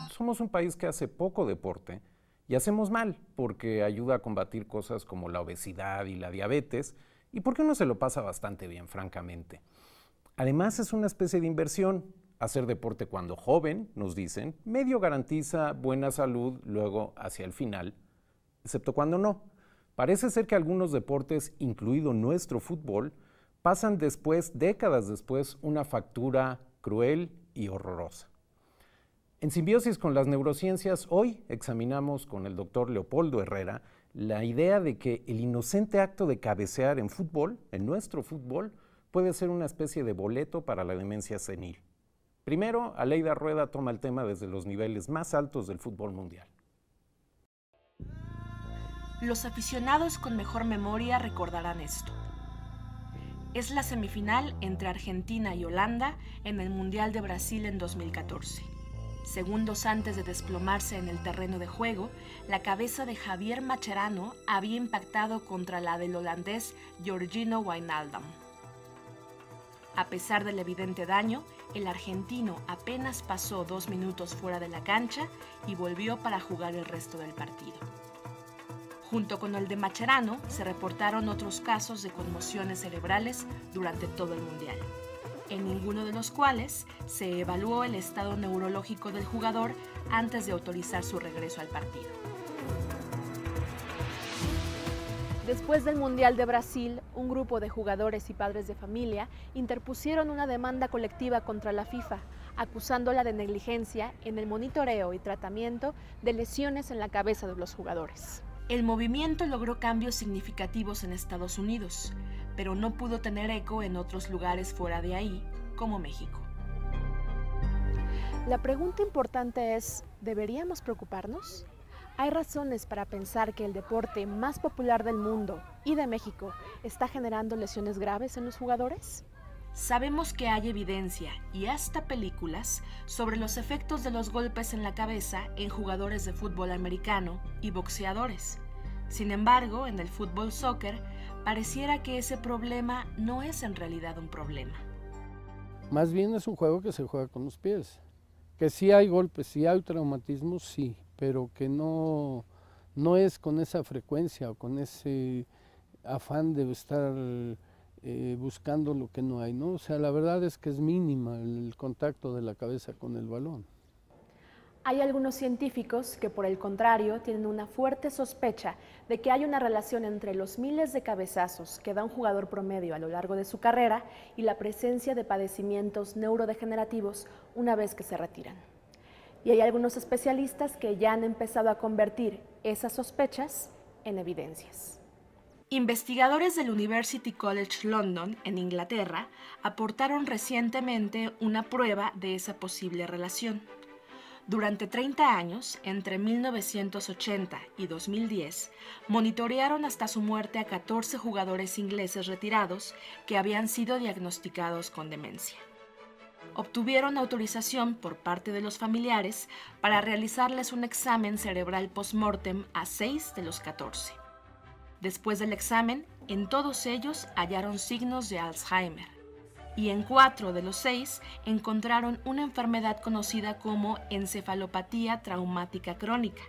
Somos un país que hace poco deporte y hacemos mal porque ayuda a combatir cosas como la obesidad y la diabetes y porque uno se lo pasa bastante bien, francamente. Además es una especie de inversión. Hacer deporte cuando joven, nos dicen, medio garantiza buena salud luego hacia el final, excepto cuando no. Parece ser que algunos deportes, incluido nuestro fútbol, pasan después, décadas después, una factura cruel y horrorosa. En Simbiosis con las Neurociencias, hoy examinamos con el doctor Leopoldo Herrera la idea de que el inocente acto de cabecear en fútbol, en nuestro fútbol, puede ser una especie de boleto para la demencia senil. Primero, Aleida Rueda toma el tema desde los niveles más altos del fútbol mundial. Los aficionados con mejor memoria recordarán esto. Es la semifinal entre Argentina y Holanda en el Mundial de Brasil en 2014. Segundos antes de desplomarse en el terreno de juego, la cabeza de Javier Mascherano había impactado contra la del holandés Georgino Wijnaldum. A pesar del evidente daño, el argentino apenas pasó 2 minutos fuera de la cancha y volvió para jugar el resto del partido. Junto con el de Mascherano, se reportaron otros casos de conmociones cerebrales durante todo el Mundial, en ninguno de los cuales se evaluó el estado neurológico del jugador antes de autorizar su regreso al partido. Después del Mundial de Brasil, un grupo de jugadores y padres de familia interpusieron una demanda colectiva contra la FIFA, acusándola de negligencia en el monitoreo y tratamiento de lesiones en la cabeza de los jugadores. El movimiento logró cambios significativos en Estados Unidos, pero no pudo tener eco en otros lugares fuera de ahí, como México. La pregunta importante es, ¿deberíamos preocuparnos? ¿Hay razones para pensar que el deporte más popular del mundo y de México está generando lesiones graves en los jugadores? Sabemos que hay evidencia y hasta películas sobre los efectos de los golpes en la cabeza en jugadores de fútbol americano y boxeadores. Sin embargo, en el fútbol soccer, pareciera que ese problema no es en realidad un problema. Más bien es un juego que se juega con los pies. Que sí hay golpes, sí hay traumatismos, sí, pero que no es con esa frecuencia o con ese afán de estar buscando lo que no hay, ¿no? O sea, la verdad es que es mínima el contacto de la cabeza con el balón. Hay algunos científicos que, por el contrario, tienen una fuerte sospecha de que hay una relación entre los miles de cabezazos que da un jugador promedio a lo largo de su carrera y la presencia de padecimientos neurodegenerativos una vez que se retiran. Y hay algunos especialistas que ya han empezado a convertir esas sospechas en evidencias. Investigadores del University College London, en Inglaterra, aportaron recientemente una prueba de esa posible relación. Durante 30 años, entre 1980 y 2010, monitorearon hasta su muerte a 14 jugadores ingleses retirados que habían sido diagnosticados con demencia. Obtuvieron autorización por parte de los familiares para realizarles un examen cerebral post-mortem a 6 de los 14. Después del examen, en todos ellos hallaron signos de Alzheimer, y en 4 de los 6 encontraron una enfermedad conocida como encefalopatía traumática crónica,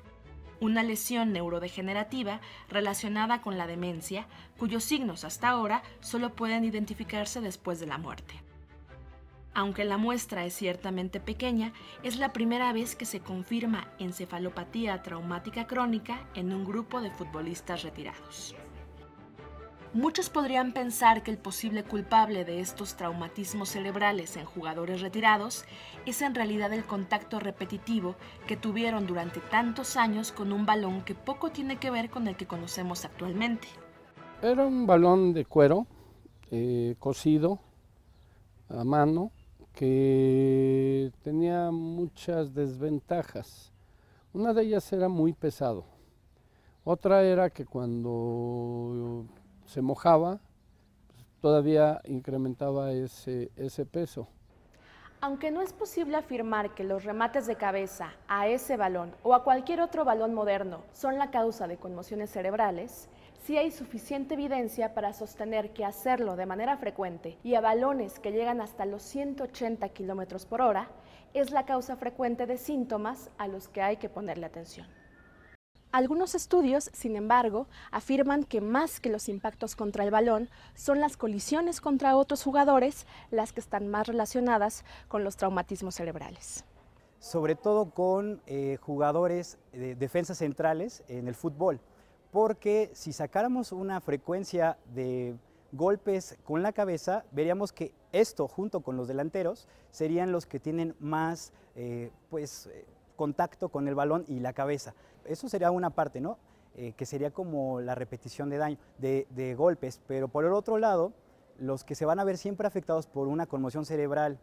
una lesión neurodegenerativa relacionada con la demencia, cuyos signos hasta ahora solo pueden identificarse después de la muerte. Aunque la muestra es ciertamente pequeña, es la primera vez que se confirma encefalopatía traumática crónica en un grupo de futbolistas retirados. Muchos podrían pensar que el posible culpable de estos traumatismos cerebrales en jugadores retirados es en realidad el contacto repetitivo que tuvieron durante tantos años con un balón que poco tiene que ver con el que conocemos actualmente. Era un balón de cuero cosido a mano que tenía muchas desventajas. Una de ellas era muy pesado. Otra era que cuando se mojaba, todavía incrementaba ese peso. Aunque no es posible afirmar que los remates de cabeza a ese balón o a cualquier otro balón moderno son la causa de conmociones cerebrales, sí hay suficiente evidencia para sostener que hacerlo de manera frecuente y a balones que llegan hasta los 180 kilómetros por hora es la causa frecuente de síntomas a los que hay que ponerle atención. Algunos estudios, sin embargo, afirman que más que los impactos contra el balón, son las colisiones contra otros jugadores las que están más relacionadas con los traumatismos cerebrales. Sobre todo con jugadores de defensas centrales en el fútbol, porque si sacáramos una frecuencia de golpes con la cabeza, veríamos que esto, junto con los delanteros, serían los que tienen más contacto con el balón y la cabeza. Eso sería una parte, ¿no? Que sería como la repetición de daño, de golpes, pero por el otro lado, los que se van a ver siempre afectados por una conmoción cerebral,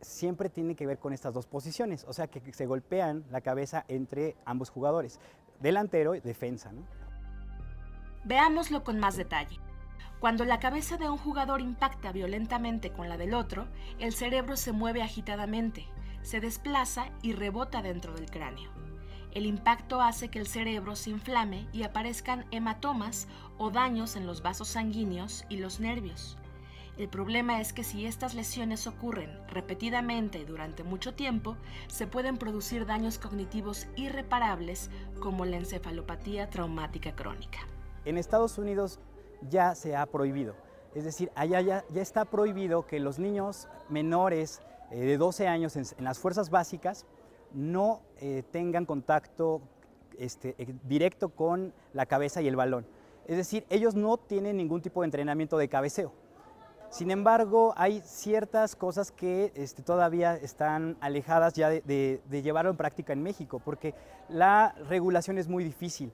siempre tiene que ver con estas dos posiciones, o sea que se golpean la cabeza entre ambos jugadores, delantero y defensa, ¿no? Veámoslo con más detalle. Cuando la cabeza de un jugador impacta violentamente con la del otro, el cerebro se mueve agitadamente, se desplaza y rebota dentro del cráneo. El impacto hace que el cerebro se inflame y aparezcan hematomas o daños en los vasos sanguíneos y los nervios. El problema es que si estas lesiones ocurren repetidamente durante mucho tiempo, se pueden producir daños cognitivos irreparables como la encefalopatía traumática crónica. En Estados Unidos ya se ha prohibido, es decir, allá ya está prohibido que los niños menores de 12 años en las fuerzas básicas no tengan contacto directo con la cabeza y el balón. Es decir, ellos no tienen ningún tipo de entrenamiento de cabeceo. Sin embargo, hay ciertas cosas que todavía están alejadas ya de llevarlo en práctica en México, porque la regulación es muy difícil.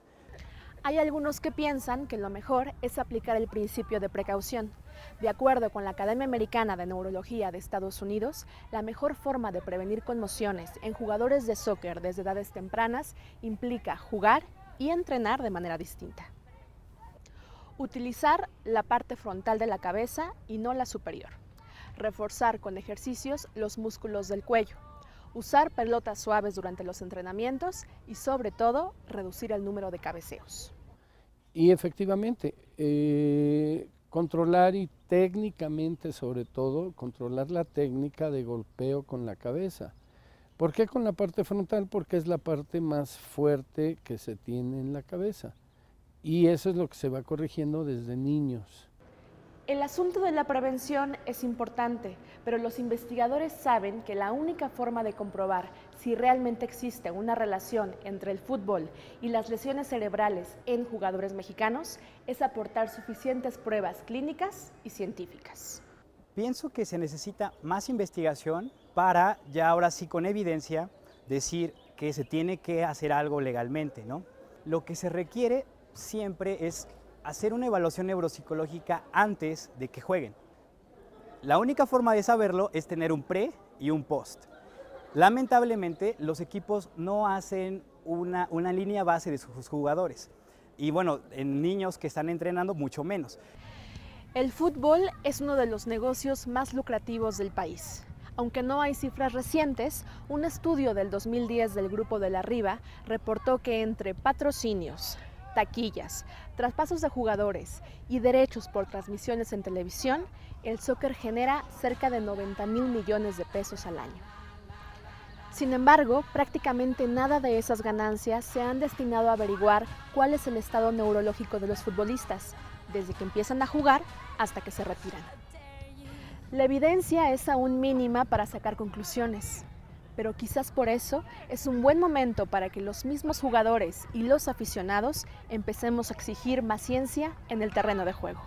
Hay algunos que piensan que lo mejor es aplicar el principio de precaución. De acuerdo con la Academia Americana de Neurología de Estados Unidos, la mejor forma de prevenir conmociones en jugadores de soccer desde edades tempranas implica jugar y entrenar de manera distinta. Utilizar la parte frontal de la cabeza y no la superior. Reforzar con ejercicios los músculos del cuello. Usar pelotas suaves durante los entrenamientos y, sobre todo, reducir el número de cabeceos. Y efectivamente, controlar y técnicamente, sobre todo, controlar la técnica de golpeo con la cabeza. ¿Por qué con la parte frontal? Porque es la parte más fuerte que se tiene en la cabeza. Y eso es lo que se va corrigiendo desde niños. El asunto de la prevención es importante, pero los investigadores saben que la única forma de comprobar si realmente existe una relación entre el fútbol y las lesiones cerebrales en jugadores mexicanos es aportar suficientes pruebas clínicas y científicas. Pienso que se necesita más investigación para ya ahora sí con evidencia decir que se tiene que hacer algo legalmente, ¿no? Lo que se requiere siempre es hacer una evaluación neuropsicológica antes de que jueguen. La única forma de saberlo es tener un pre y un post. Lamentablemente, los equipos no hacen una línea base de sus jugadores. Y bueno, en niños que están entrenando, mucho menos. El fútbol es uno de los negocios más lucrativos del país. Aunque no hay cifras recientes, un estudio del 2010 del Grupo de la Riva reportó que entre patrocinios, taquillas, traspasos de jugadores y derechos por transmisiones en televisión, el soccer genera cerca de 90,000 millones de pesos al año. Sin embargo, prácticamente nada de esas ganancias se han destinado a averiguar cuál es el estado neurológico de los futbolistas, desde que empiezan a jugar hasta que se retiran. La evidencia es aún mínima para sacar conclusiones, pero quizás por eso es un buen momento para que los mismos jugadores y los aficionados empecemos a exigir más ciencia en el terreno de juego.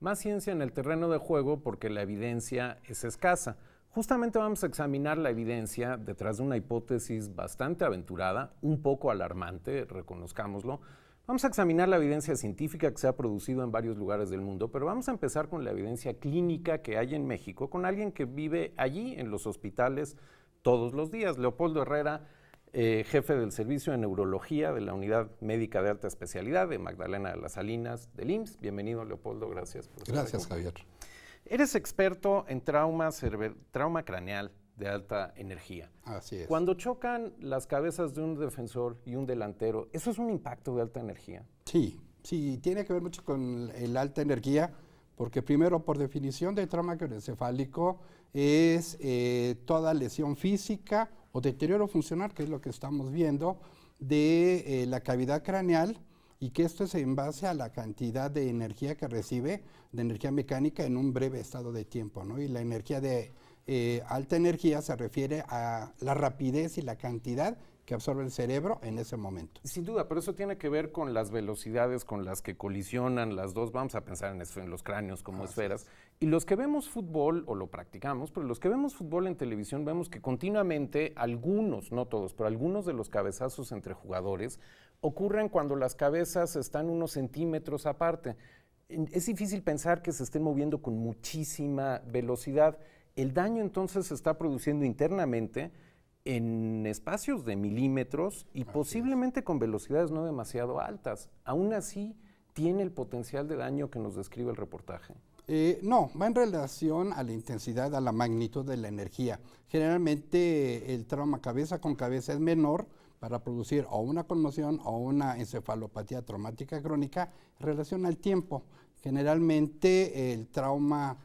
Más ciencia en el terreno de juego porque la evidencia es escasa. Justamente vamos a examinar la evidencia detrás de una hipótesis bastante aventurada, un poco alarmante, reconozcámoslo. Vamos a examinar la evidencia científica que se ha producido en varios lugares del mundo, pero vamos a empezar con la evidencia clínica que hay en México, con alguien que vive allí en los hospitales todos los días. Leopoldo Herrera, jefe del Servicio de Neurología de la Unidad Médica de Alta Especialidad de Magdalena de las Salinas del IMSS. Bienvenido, Leopoldo, gracias por estar aquí. Gracias, Javier. Eres experto en trauma craneal, de alta energía. Así es. Cuando chocan las cabezas de un defensor y un delantero, ¿eso es un impacto de alta energía? Sí, sí, tiene que ver mucho con el alta energía, porque primero, por definición de trauma craneoencefálico, es toda lesión física o deterioro funcional, que es lo que estamos viendo, de la cavidad craneal, y que esto es en base a la cantidad de energía que recibe, de energía mecánica en un breve estado de tiempo, ¿no? Y la energía de alta energía se refiere a la rapidez y la cantidad que absorbe el cerebro en ese momento. Sin duda, pero eso tiene que ver con las velocidades con las que colisionan las dos, vamos a pensar en los cráneos como esferas, y los que vemos fútbol, o lo practicamos, pero los que vemos fútbol en televisión vemos que continuamente algunos, no todos, pero algunos de los cabezazos entre jugadores ocurren cuando las cabezas están unos centímetros aparte. Es difícil pensar que se estén moviendo con muchísima velocidad. El daño entonces se está produciendo internamente en espacios de milímetros y posiblemente con velocidades no demasiado altas. Aún así, ¿tiene el potencial de daño que nos describe el reportaje? No, va en relación a la intensidad, a la magnitud de la energía. Generalmente el trauma cabeza con cabeza es menor para producir o una conmoción o una encefalopatía traumática crónica en relación al tiempo. Generalmente el trauma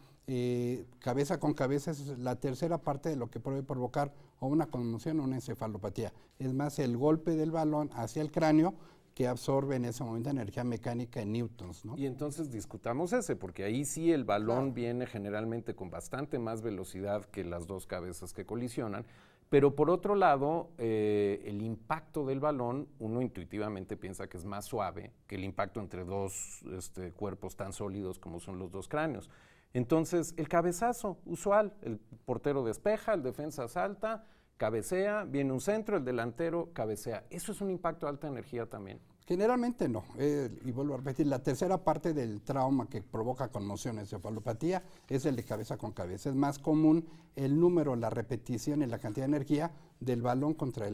cabeza con cabeza es la tercera parte de lo que puede provocar o una conmoción o una encefalopatía. Es más el golpe del balón hacia el cráneo que absorbe en ese momento energía mecánica en newtons, ¿no? Y entonces discutamos ese, porque ahí sí el balón viene generalmente con bastante más velocidad que las dos cabezas que colisionan, pero por otro lado, el impacto del balón, uno intuitivamente piensa que es más suave que el impacto entre dos cuerpos tan sólidos como son los dos cráneos. Entonces, el cabezazo usual, el portero despeja, el defensa salta, cabecea, viene un centro, el delantero cabecea. ¿Eso es un impacto de alta energía también? Generalmente no, y vuelvo a repetir, la tercera parte del trauma que provoca conmoción, encefalopatía, es el de cabeza con cabeza. Es más común el número, la repetición y la cantidad de energía del balón contra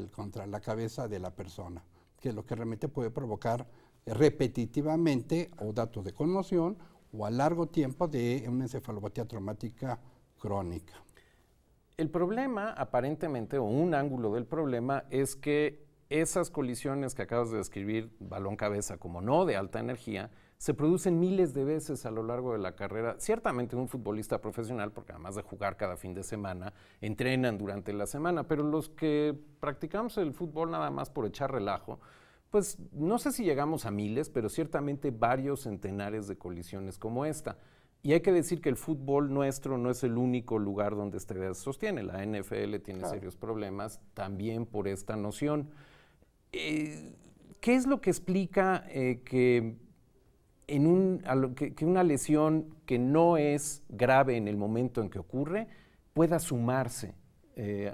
la cabeza de la persona, que es lo que realmente puede provocar repetitivamente o datos de conmoción o a largo tiempo de una encefalopatía traumática crónica. El problema, aparentemente, o un ángulo del problema, es que esas colisiones que acabas de describir, balón-cabeza como no de alta energía, se producen miles de veces a lo largo de la carrera. Ciertamente un futbolista profesional, porque además de jugar cada fin de semana, entrenan durante la semana, pero los que practicamos el fútbol nada más por echar relajo, pues no sé si llegamos a miles, pero ciertamente varios centenares de colisiones como esta. Y hay que decir que el fútbol nuestro no es el único lugar donde esta idea se sostiene. La NFL tiene serios problemas también por esta noción. ¿Qué es lo que explica que una lesión que no es grave en el momento en que ocurre pueda sumarse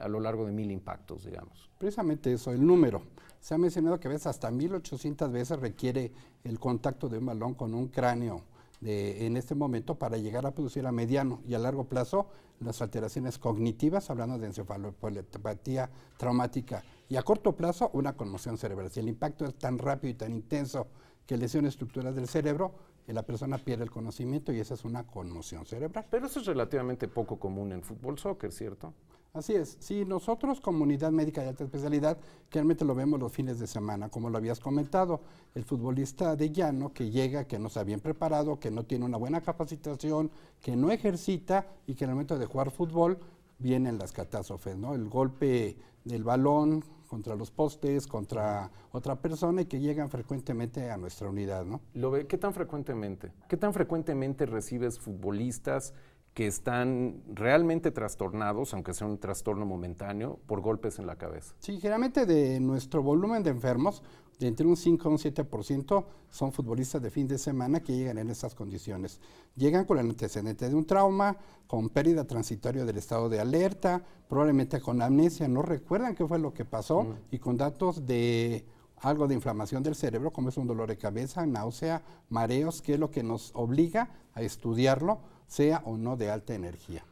a lo largo de 1000 impactos, digamos? Precisamente eso, el número. Se ha mencionado que a veces hasta 1800 veces requiere el contacto de un balón con un cráneo en este momento para llegar a producir a mediano y a largo plazo las alteraciones cognitivas, hablando de encefalopatía traumática, y a corto plazo una conmoción cerebral. Si el impacto es tan rápido y tan intenso que lesiona estructuras del cerebro, la persona pierde el conocimiento y esa es una conmoción cerebral. Pero eso es relativamente poco común en fútbol soccer, ¿cierto? Así es. Sí, nosotros como unidad médica de alta especialidad, realmente lo vemos los fines de semana, como lo habías comentado, el futbolista de llano que llega, que no está bien preparado, que no tiene una buena capacitación, que no ejercita y que en el momento de jugar fútbol vienen las catástrofes, ¿no? El golpe del balón contra los postes, contra otra persona y que llegan frecuentemente a nuestra unidad, ¿no? ¿Qué tan frecuentemente? ¿Qué tan frecuentemente recibes futbolistas que están realmente trastornados, aunque sea un trastorno momentáneo, por golpes en la cabeza? Sí, generalmente de nuestro volumen de enfermos, de entre un 5 a un 7% son futbolistas de fin de semana que llegan en estas condiciones. Llegan con el antecedente de un trauma, con pérdida transitoria del estado de alerta, probablemente con amnesia, no recuerdan qué fue lo que pasó, y con datos de algo de inflamación del cerebro, como es un dolor de cabeza, náusea, mareos, que es lo que nos obliga a estudiarlo, sea o no de alta energía.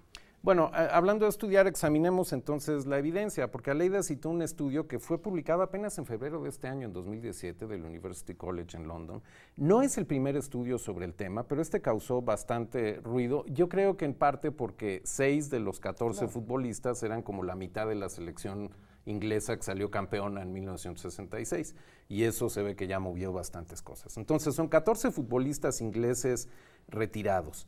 Bueno, hablando de estudiar, examinemos entonces la evidencia, porque Aleida citó un estudio que fue publicado apenas en febrero de este año, en 2017, del University College en London. No es el primer estudio sobre el tema, pero este causó bastante ruido. Yo creo que en parte porque 6 de los 14 futbolistas eran como la mitad de la selección inglesa que salió campeona en 1966, y eso se ve que ya movió bastantes cosas. Entonces, son 14 futbolistas ingleses retirados.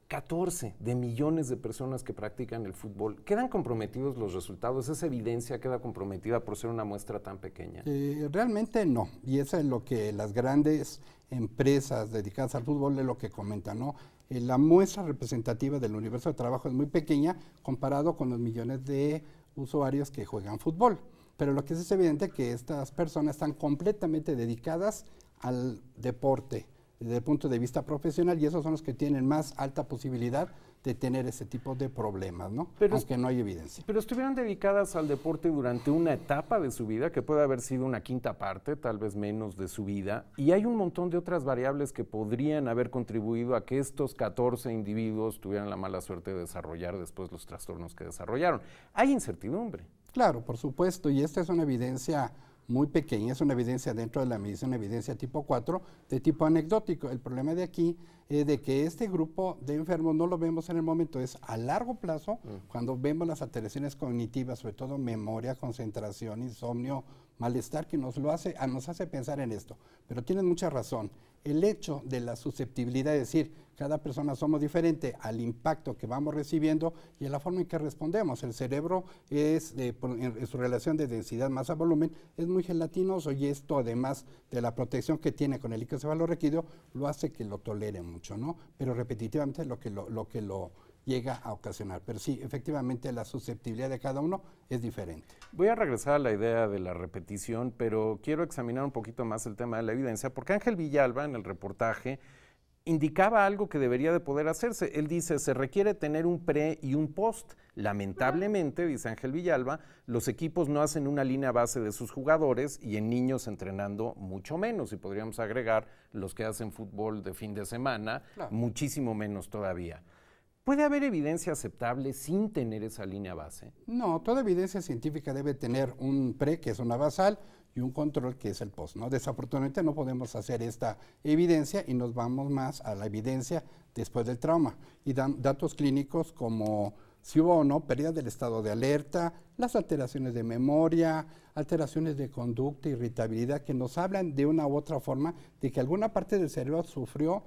14 de millones de personas que practican el fútbol. ¿Quedan comprometidos los resultados? ¿Esa evidencia queda comprometida por ser una muestra tan pequeña? Realmente no, y eso es lo que las grandes empresas dedicadas al fútbol es lo que comentan, ¿no? La muestra representativa del universo de trabajo es muy pequeña comparado con los millones de usuarios que juegan fútbol. Pero lo que es evidente es que estas personas están completamente dedicadas al deporte, desde el punto de vista profesional, y esos son los que tienen más alta posibilidad de tener ese tipo de problemas, ¿no? Aunque no hay evidencia. Pero estuvieron dedicadas al deporte durante una etapa de su vida, que puede haber sido una quinta parte, tal vez menos de su vida, y hay un montón de otras variables que podrían haber contribuido a que estos 14 individuos tuvieran la mala suerte de desarrollar después los trastornos que desarrollaron. Hay incertidumbre. Claro, por supuesto, y esta es una evidencia muy pequeña, es una evidencia dentro de la medicina, una evidencia tipo 4, de tipo anecdótico. El problema de aquí es de que este grupo de enfermos no lo vemos en el momento, es a largo plazo, cuando vemos las alteraciones cognitivas, sobre todo memoria, concentración, insomnio, malestar, que nos hace pensar en esto. Pero tienen mucha razón. El hecho de la susceptibilidad, es decir, cada persona somos diferente al impacto que vamos recibiendo y a la forma en que respondemos. El cerebro es, en su relación de densidad masa-volumen, es muy gelatinoso, y esto, además de la protección que tiene con el líquido cefalorraquídeo, lo hace que lo tolere mucho, ¿no? Pero repetitivamente lo que lo llega a ocasionar. Pero sí, efectivamente, la susceptibilidad de cada uno es diferente. Voy a regresar a la idea de la repetición, pero quiero examinar un poquito más el tema de la evidencia, porque Ángel Villalba, en el reportaje, indicaba algo que debería de poder hacerse. Él dice, se requiere tener un pre y un post. Lamentablemente, dice Ángel Villalba, los equipos no hacen una línea base de sus jugadores, y en niños entrenando mucho menos, y podríamos agregar los que hacen fútbol de fin de semana, claro, muchísimo menos todavía. ¿Puede haber evidencia aceptable sin tener esa línea base? No, toda evidencia científica debe tener un pre, que es una basal, y un control, que es el post, ¿no? Desafortunadamente no podemos hacer esta evidencia y nos vamos más a la evidencia después del trauma. Y dan datos clínicos como si hubo o no pérdida del estado de alerta, las alteraciones de memoria, alteraciones de conducta, irritabilidad, que nos hablan de una u otra forma de que alguna parte del cerebro sufrió,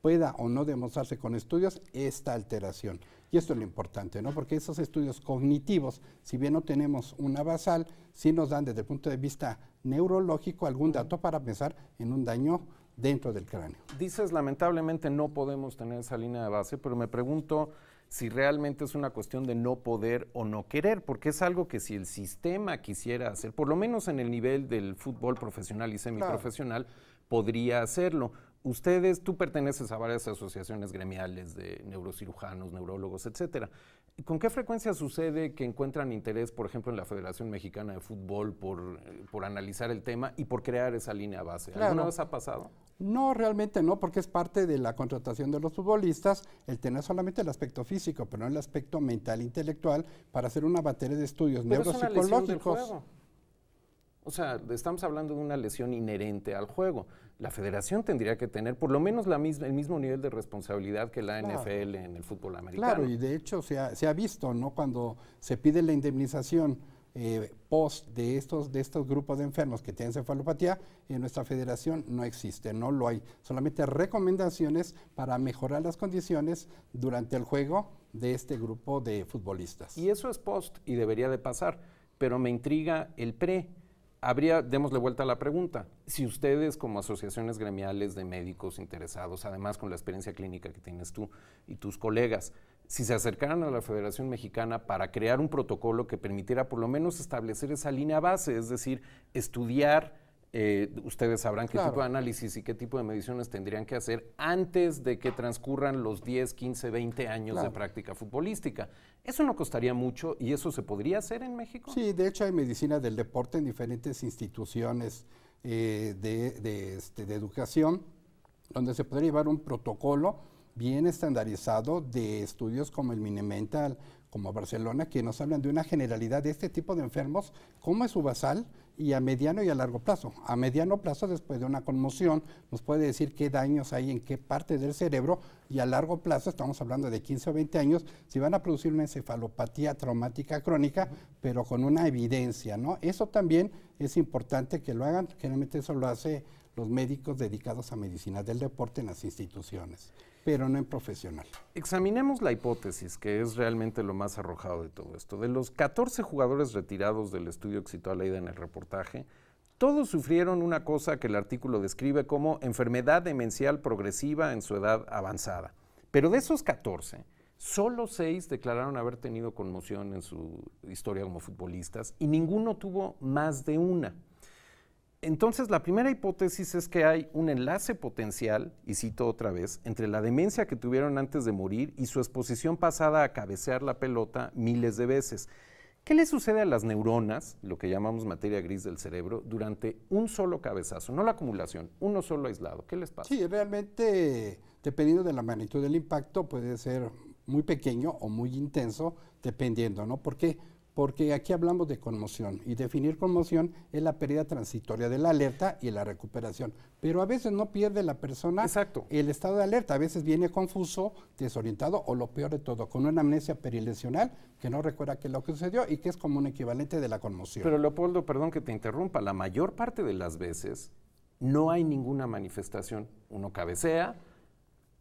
pueda o no demostrarse con estudios, esta alteración. Y esto es lo importante, ¿no? Porque esos estudios cognitivos, si bien no tenemos una basal, sí nos dan desde el punto de vista neurológico algún dato para pensar en un daño dentro del cráneo. Dices, lamentablemente no podemos tener esa línea de base, pero me pregunto si realmente es una cuestión de no poder o no querer, porque es algo que si el sistema quisiera hacer, por lo menos en el nivel del fútbol profesional y semiprofesional, claro, podría hacerlo. Tú perteneces a varias asociaciones gremiales de neurocirujanos, neurólogos, etcétera. ¿Con qué frecuencia sucede que encuentran interés, por ejemplo, en la Federación Mexicana de Fútbol por analizar el tema y por crear esa línea base? ¿Alguna Claro. vez ha pasado? No, realmente no, porque es parte de la contratación de los futbolistas el tener solamente el aspecto físico, pero no el aspecto mental, intelectual, para hacer una batería de estudios Pero neuropsicológicos. es una lesión del juego. O sea, estamos hablando de una lesión inherente al juego. La federación tendría que tener por lo menos el mismo nivel de responsabilidad que la Claro. NFL en el fútbol americano. Claro, y de hecho se ha visto, ¿no? Cuando se pide la indemnización post de estos grupos de enfermos que tienen encefalopatía, en nuestra federación no existe, no lo hay. Solamente recomendaciones para mejorar las condiciones durante el juego de este grupo de futbolistas. Y eso es post y debería de pasar, pero me intriga el pre. Démosle vuelta a la pregunta, si ustedes como asociaciones gremiales de médicos interesados, además con la experiencia clínica que tienes tú y tus colegas, si se acercaran a la Federación Mexicana para crear un protocolo que permitiera por lo menos establecer esa línea base, es decir, estudiar, ustedes sabrán qué Claro. tipo de análisis y qué tipo de mediciones tendrían que hacer antes de que transcurran los 10, 15, 20 años Claro. de práctica futbolística. ¿Eso no costaría mucho y eso se podría hacer en México? Sí, de hecho hay medicina del deporte en diferentes instituciones de educación, donde se podría llevar un protocolo bien estandarizado de estudios como el Minimental, como Barcelona, que nos hablan de una generalidad de este tipo de enfermos, cómo es su basal y a mediano y a largo plazo. A mediano plazo, después de una conmoción, nos puede decir qué daños hay en qué parte del cerebro, y a largo plazo, estamos hablando de 15 o 20 años, si van a producir una encefalopatía traumática crónica, pero con una evidencia, ¿no? Eso también es importante que lo hagan, generalmente eso lo hace los médicos dedicados a medicina del deporte en las instituciones, pero no en profesional. Examinemos la hipótesis, que es realmente lo más arrojado de todo esto. De los 14 jugadores retirados del estudio que citó Aleida en el reportaje, todos sufrieron una cosa que el artículo describe como enfermedad demencial progresiva en su edad avanzada. Pero de esos 14, solo 6 declararon haber tenido conmoción en su historia como futbolistas y ninguno tuvo más de una. Entonces, la primera hipótesis es que hay un enlace potencial, y cito otra vez, entre la demencia que tuvieron antes de morir y su exposición pasada a cabecear la pelota miles de veces. ¿Qué le sucede a las neuronas, lo que llamamos materia gris del cerebro, durante un solo cabezazo? No la acumulación, uno solo aislado. ¿Qué les pasa? Sí, realmente, dependiendo de la magnitud del impacto, puede ser muy pequeño o muy intenso, dependiendo, ¿no? ¿Por qué? Porque aquí hablamos de conmoción, y definir conmoción es la pérdida transitoria de la alerta y la recuperación. Pero a veces no pierde la persona el estado de alerta, a veces viene confuso, desorientado, o lo peor de todo, con una amnesia perilesional que no recuerda qué es lo que sucedió y que es como un equivalente de la conmoción. Pero Leopoldo, perdón que te interrumpa, la mayor parte de las veces no hay ninguna manifestación. Uno cabecea,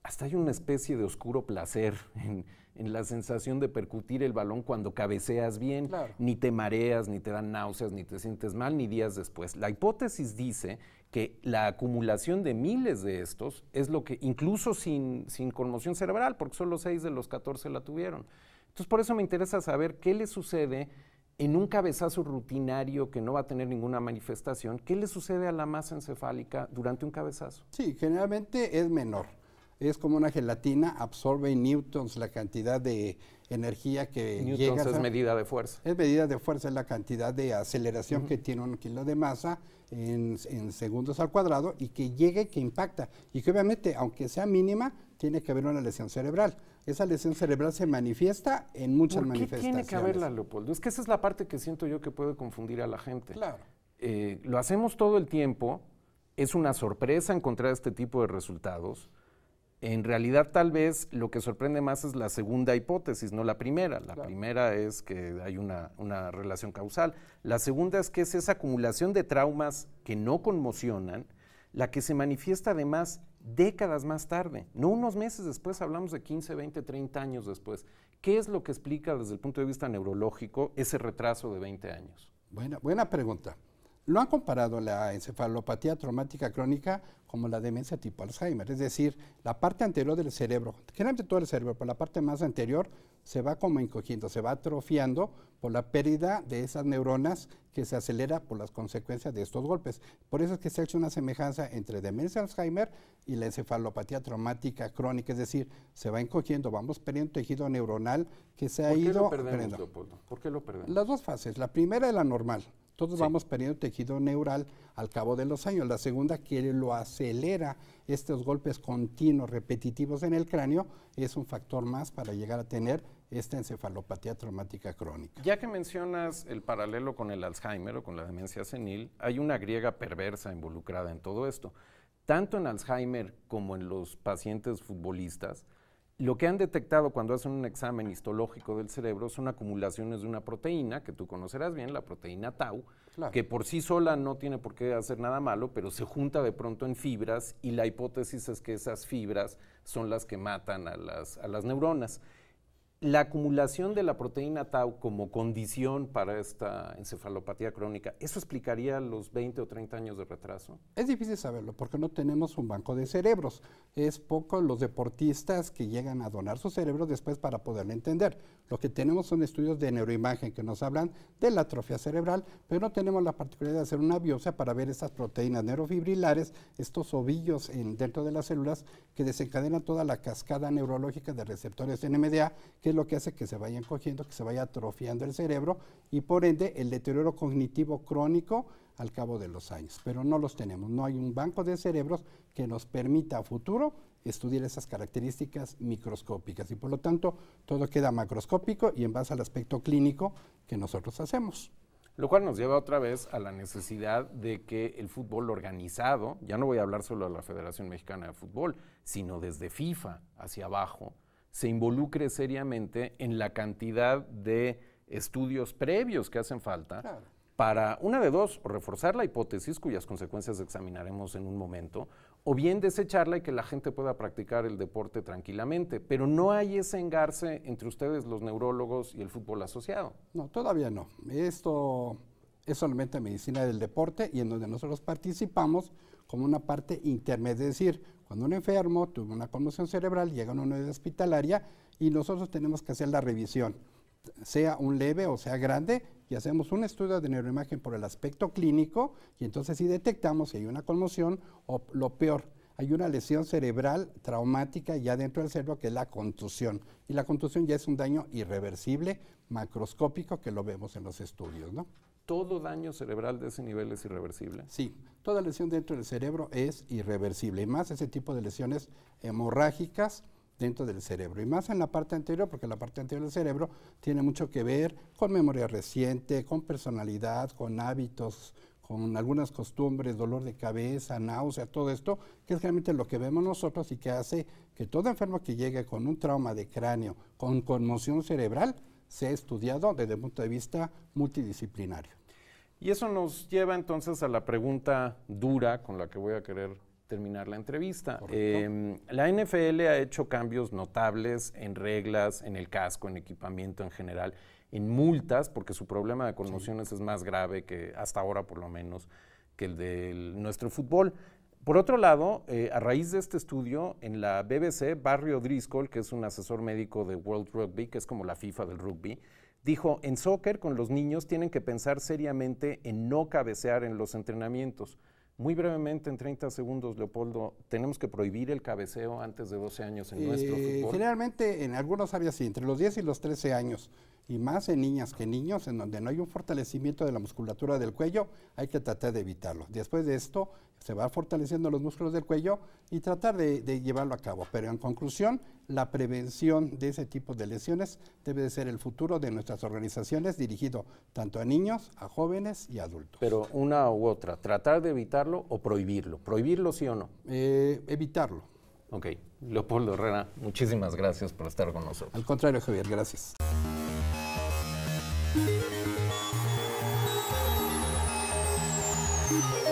hasta hay una especie de oscuro placer en la sensación de percutir el balón cuando cabeceas bien. Claro. Ni te mareas, ni te dan náuseas, ni te sientes mal, ni días después. La hipótesis dice que la acumulación de miles de estos es lo que, incluso sin conmoción cerebral, porque solo 6 de los 14 la tuvieron. Entonces, por eso me interesa saber qué le sucede en un cabezazo rutinario que no va a tener ninguna manifestación. ¿Qué le sucede a la masa encefálica durante un cabezazo? Sí, generalmente es menor. Es como una gelatina, absorbe en newtons la cantidad de energía que llega. Newtons es medida de fuerza. Es medida de fuerza, es la cantidad de aceleración que tiene un kilo de masa en segundos al cuadrado, y que llegue, que impacta. Y que obviamente, aunque sea mínima, tiene que haber una lesión cerebral. Esa lesión cerebral se manifiesta en muchas manifestaciones. ¿Por qué tiene que haberla, Leopoldo? Es que esa es la parte que siento yo que puede confundir a la gente. Claro. Lo hacemos todo el tiempo, es una sorpresa encontrar este tipo de resultados. En realidad, tal vez lo que sorprende más es la segunda hipótesis, no la primera. La primera es que hay una relación causal. La segunda es que es esa acumulación de traumas que no conmocionan, la que se manifiesta además décadas más tarde, no unos meses después, hablamos de 15, 20, 30 años después. ¿Qué es lo que explica desde el punto de vista neurológico ese retraso de 20 años? Buena pregunta. Lo han comparado la encefalopatía traumática crónica como la demencia tipo Alzheimer, es decir, la parte anterior del cerebro, generalmente todo el cerebro, pero la parte más anterior se va como encogiendo, se va atrofiando por la pérdida de esas neuronas que se acelera por las consecuencias de estos golpes. Por eso es que se ha hecho una semejanza entre demencia Alzheimer y la encefalopatía traumática crónica, es decir, se va encogiendo, vamos perdiendo tejido neuronal que se ha ido perdiendo. ¿Por qué lo perdemos? Las dos fases, la primera es la normal. Todos vamos perdiendo tejido neural al cabo de los años. La segunda, que lo acelera, estos golpes continuos, repetitivos en el cráneo, es un factor más para llegar a tener esta encefalopatía traumática crónica. Ya que mencionas el paralelo con el Alzheimer o con la demencia senil, hay una griega perversa involucrada en todo esto. Tanto en Alzheimer como en los pacientes futbolistas, lo que han detectado cuando hacen un examen histológico del cerebro son acumulaciones de una proteína, que tú conocerás bien, la proteína tau, que por sí sola no tiene por qué hacer nada malo, pero se junta de pronto en fibras, y la hipótesis es que esas fibras son las que matan a las neuronas. La acumulación de la proteína tau como condición para esta encefalopatía crónica, ¿eso explicaría los 20 o 30 años de retraso? Es difícil saberlo porque no tenemos un banco de cerebros. Es poco los deportistas que llegan a donar su cerebro después para poderlo entender. Lo que tenemos son estudios de neuroimagen que nos hablan de la atrofia cerebral, pero no tenemos la particularidad de hacer una biopsia para ver estas proteínas neurofibrilares, estos ovillos dentro de las células que desencadenan toda la cascada neurológica de receptores NMDA, que que es lo que hace que se vaya encogiendo, que se vaya atrofiando el cerebro y por ende el deterioro cognitivo crónico al cabo de los años. Pero no los tenemos, no hay un banco de cerebros que nos permita a futuro estudiar esas características microscópicas y por lo tanto todo queda macroscópico y en base al aspecto clínico que nosotros hacemos. Lo cual nos lleva otra vez a la necesidad de que el fútbol organizado, ya no voy a hablar solo de la Federación Mexicana de Fútbol, sino desde FIFA hacia abajo, se involucre seriamente en la cantidad de estudios previos que hacen falta. Claro. Para, una de dos, o reforzar la hipótesis, cuyas consecuencias examinaremos en un momento, o bien desecharla y que la gente pueda practicar el deporte tranquilamente. Pero no hay ese engarce entre ustedes, los neurólogos, y el fútbol asociado. No, todavía no. Esto es solamente medicina del deporte y en donde nosotros participamos como una parte intermedia. Es decir, cuando un enfermo tuvo una conmoción cerebral, llega a una unidad hospitalaria y nosotros tenemos que hacer la revisión, sea un leve o sea grande, y hacemos un estudio de neuroimagen por el aspecto clínico y entonces si detectamos si hay una conmoción o lo peor, hay una lesión cerebral traumática ya dentro del cerebro que es la contusión. Y la contusión ya es un daño irreversible, macroscópico, que lo vemos en los estudios, ¿no? ¿Todo daño cerebral de ese nivel es irreversible? Sí, toda lesión dentro del cerebro es irreversible, y más ese tipo de lesiones hemorrágicas dentro del cerebro, y más en la parte anterior, porque la parte anterior del cerebro tiene mucho que ver con memoria reciente, con personalidad, con hábitos, con algunas costumbres, dolor de cabeza, náusea, todo esto, que es realmente lo que vemos nosotros y que hace que todo enfermo que llegue con un trauma de cráneo, con conmoción cerebral, sea estudiado desde el punto de vista multidisciplinario. Y eso nos lleva entonces a la pregunta dura con la que voy a querer terminar la entrevista. La NFL ha hecho cambios notables en reglas, en el casco, en equipamiento en general, en multas, porque su problema de conmociones es más grave que hasta ahora, por lo menos, que el de nuestro fútbol. Por otro lado, a raíz de este estudio, en la BBC, Barry O'Driscoll, que es un asesor médico de World Rugby, que es como la FIFA del rugby, dijo, en soccer con los niños tienen que pensar seriamente en no cabecear en los entrenamientos. Muy brevemente, en 30 segundos, Leopoldo, ¿tenemos que prohibir el cabeceo antes de 12 años en nuestro fútbol? Generalmente, en algunas áreas sí, entre los 10 y los 13 años, y más en niñas que niños, en donde no hay un fortalecimiento de la musculatura del cuello, hay que tratar de evitarlo. Después de esto, se va fortaleciendo los músculos del cuello y tratar de llevarlo a cabo. Pero en conclusión, la prevención de ese tipo de lesiones debe de ser el futuro de nuestras organizaciones, dirigido tanto a niños, a jóvenes y a adultos. Pero una u otra, ¿tratar de evitarlo o prohibirlo? ¿Prohibirlo sí o no? Evitarlo. Ok. Leopoldo Herrera, muchísimas gracias por estar con nosotros. Al contrario, Javier, gracias. Thank you.